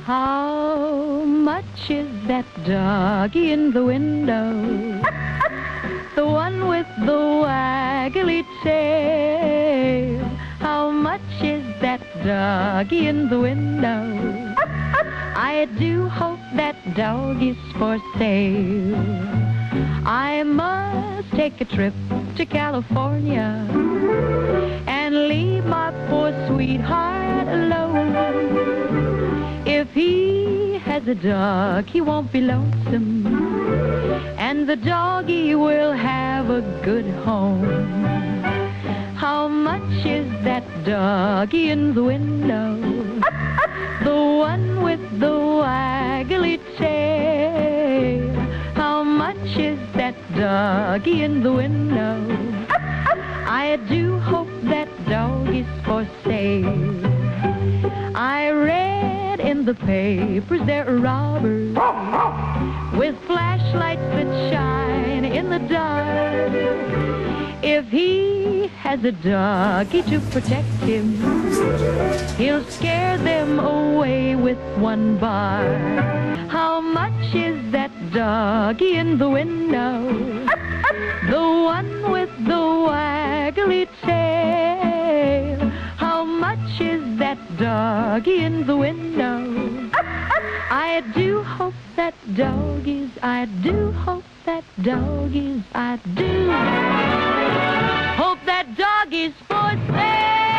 How much is that doggy in the window? The one with the waggly tail. How much is that doggy in the window? I do hope that dog is for sale. I must take a trip to California and leave my poor sweetheart alone. If he has a dog, he won't be lonesome, and the doggy will have a good home. How much is that doggy in the window? The one with the waggly tail. How much is that doggy in the window? I do hope that dog is for sale. I read in the papers there are robbers with flashlights that shine in the dark. If he has a doggy to protect him, he'll scare them away with one bar. How much is that doggy in the window? The one with the waggly tail. How much is that doggy in the window? I do hope that doggies, I do hope that doggies, I do hope that dog is for sale.